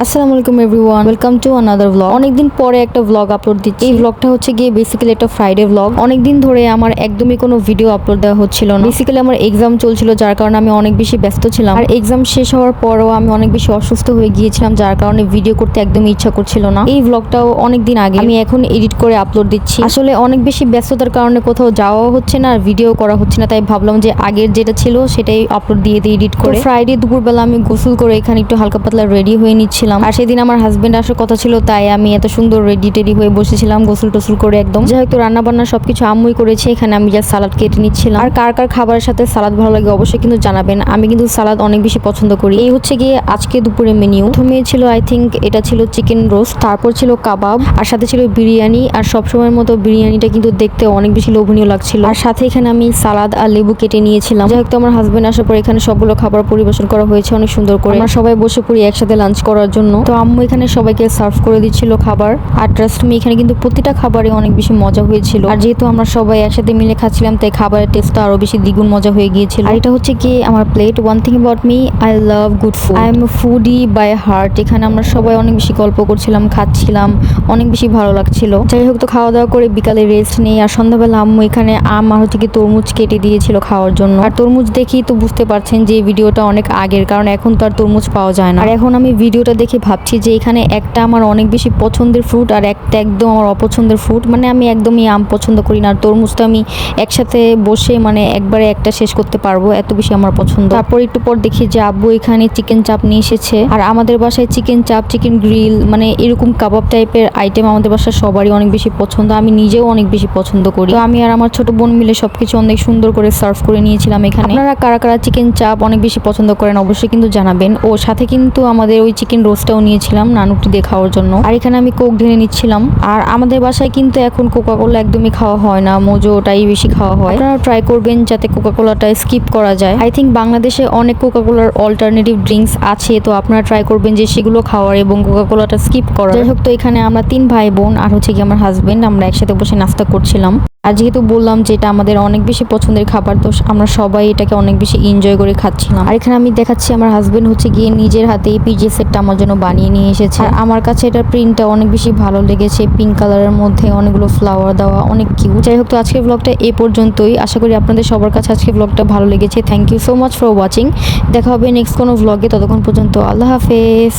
আসসালামু আলাইকুম everyone, welcome to another blog. অনেকদিন পরে একটা ব্লগ আপলোড দিচ্ছি। এই ব্লগটা হচ্ছে গিয়ে বেসিক্যালি একটা ফ্রাইডে ব্লগ। অনেকদিন ধরে আমার একদমই কোনো ভিডিও আপলোড দেওয়া হচ্ছিল না। বেসিক্যালি আমার এক্সাম চলছিল, যার কারণে আমি অনেক বেশি ব্যস্ত ছিলাম। আর এক্সাম শেষ হওয়ার পরও আমি অনেক বেশি অসুস্থ হয়ে গিয়েছিলাম, যার কারণে ভিডিও করতে একদমই ইচ্ছা করছিল না। এই ব্লগটাও অনেকদিন আগে, আমি এখন এডিট করে আপলোড দিচ্ছি। আসলে অনেক বেশি ব্যস্ততার কারণে কোথাও যাওয়া হচ্ছে না আর ভিডিও করা হচ্ছে না, তাই ভাবলাম যে আগের যেটা ছিল সেটাই আপলোড দিয়ে এডিট করে। ফ্রাইডে দুপুরবেলা আমি গোসল করে এখানে একটু হালকা পাতলা রেডি হয়ে নিচ্ছিলাম। আর সেদিন আমার হাজবেন্ড আসার কথা ছিল, তাই আমি এত সুন্দর রেডি টেডি হয়ে বসেছিলাম গোসল টোসল করে একদম। যাই হোক, রান্না বান্না সবকিছু আম্মুই করেছে। এখানে আমি যা সালাদ কেটে নিচ্ছিলাম। আর কার কার খাবারের সাথে সালাদ ভালো লাগে অবশ্যই কিন্তু জানাবেন। আমি কিন্তু সালাদ অনেক বেশি পছন্দ করি। এই হচ্ছে গিয়ে আজকে দুপুরে মেনিউ। প্রথমে ছিল আই থিঙ্ক এটা ছিল চিকেন রোস্ট, তারপর ছিল কাবাব, আর সাথে ছিল বিরিয়ানি। আর সবসময়ের মতো বিরিয়ানিটা কিন্তু দেখতে অনেক বেশি লোভনীয় লাগছিল। আর সাথে এখানে আমি সালাদ আর লেবু কেটে নিয়েছিলাম। যাই হোক, তো আমার হাজবেন্ড আসার পর এখানে সবগুলো খাবার পরিবেশন করা হয়েছে অনেক সুন্দর করে। আমরা সবাই বসে পড়ি একসাথে লাঞ্চ করার জন্য। তো আম্মু এখানে সবাইকে সার্ভ করে দিচ্ছিল খাবার। আর ট্রাস্ট মি, এখানে কিন্তু প্রতিটা খাবারে অনেক বেশি মজা হয়েছিল। আর যেহেতু আমরা সবাই একসাথে মিলে খাচ্ছিলাম, তাই খাবারের টেস্টটা আরো বেশি দ্বিগুণ মজা হয়ে গিয়েছিল। আর এটা হচ্ছে কি আমার plate. One thing about me, I love good food. I am foodie by heart. এখানে আমরা সবাই অনেক বেশি গল্প করছিলাম, খাচ্ছিলাম, অনেক বেশি ভালো লাগছিল। যাই হোক, তো খাওয়া দাওয়া করে বিকালে রেস্ট নেই। আর সন্ধ্যাবেলা আম্মু এখানে আম আর হচ্ছে কি তরমুজ কেটে দিয়েছিল খাওয়ার জন্য। আর তরমুজ দেখেই তো বুঝতে পারছেন যে ভিডিওটা অনেক আগের, কারণ এখন তো আর তরমুজ পাওয়া যায় না। আর এখন আমি ভিডিওটা দেখে ভাবছি যে এখানে একটা আমার অনেক বেশি পছন্দের ফ্রুট আর একটা একদম আমার অপছন্দের ফ্রুট। মানে আমি একদমই আম পছন্দ করি না, আর তরমুজ তো আমি একসাথে বসে মানে একবারে একটা শেষ করতে পারবো, এত বেশি আমার পছন্দ। তারপর একটু পর দেখি যে আব্বু এখানে চিকেন চাপ নিয়ে এসেছে। আর আমাদের বাসায় চিকেন চাপ, চিকেন গ্রিল, মানে এরকম কাবাব টাইপের আইটেম আমাদের বাসায় সবারই অনেক বেশি পছন্দ। আমি নিজেও অনেক বেশি পছন্দ করি। তো আমি আর আমার ছোট বোন মিলে সবকিছু অনেক সুন্দর করে সার্ভ করে নিয়েছিলাম এখানে। আপনারা কারা কারা চিকেন চাপ অনেক বেশি পছন্দ করেন অবশ্যই কিন্তু জানাবেন। ও সাথে কিন্তু আমাদের ওই চিকেন রোস্টটাও নিয়েছিলাম নানুটি দিয়ে খাওয়ার জন্য। আর এখানে আমি কোক ঢেলে নিচ্ছিলাম। আর আমাদের বাসায় কিন্তু এখন কোকা কোলা একদমই খাওয়া হয় না, মোজোটাই বেশি খাওয়া হয়। আপনারা ট্রাই করবেন যাতে কোকা কোলাটা স্কিপ করা যায়। আই থিঙ্ক বাংলাদেশে অনেক কোকা কোলার অল্টারনেটিভ ড্রিঙ্কস আছে, তো আপনারা ট্রাই করবেন যে সেগুলো খাওয়ার এবং কোকা কোলাটা স্কিপ করার। যাই হোক, তো এখানে আমরা 3 ভাই বোন আর হচ্ছে কি আমার হাজবেন্ড, আমরা একসাথে বসে নাস্তা করছিলাম। আর যেহেতু বললাম যে এটা আমাদের অনেক বেশি পছন্দের খাবার, তো আমরা সবাই এটাকে অনেক বেশি এনজয় করে খাচ্ছিলাম। আর এখানে আমি দেখাচ্ছি আমার হাজবেন্ড হচ্ছে গিয়ে নিজের হাতে এই পিজে সেটটা আমার জন্য বানিয়ে নিয়ে এসেছে। আর আমার কাছে এটার প্রিন্টটা অনেক বেশি ভালো লেগেছে, পিঙ্ক কালারের মধ্যে অনেকগুলো ফ্লাওয়ার দেওয়া, অনেক কিউট। যাই হোক, তো আজকের ব্লগটা এই পর্যন্তই। আশা করি আপনাদের সবার কাছে আজকের ব্লগটা ভালো লেগেছে। Thank you so much for watching. দেখা হবে নেক্সট কোনো ব্লগে, ততক্ষণ পর্যন্ত আল্লাহ হাফেজ।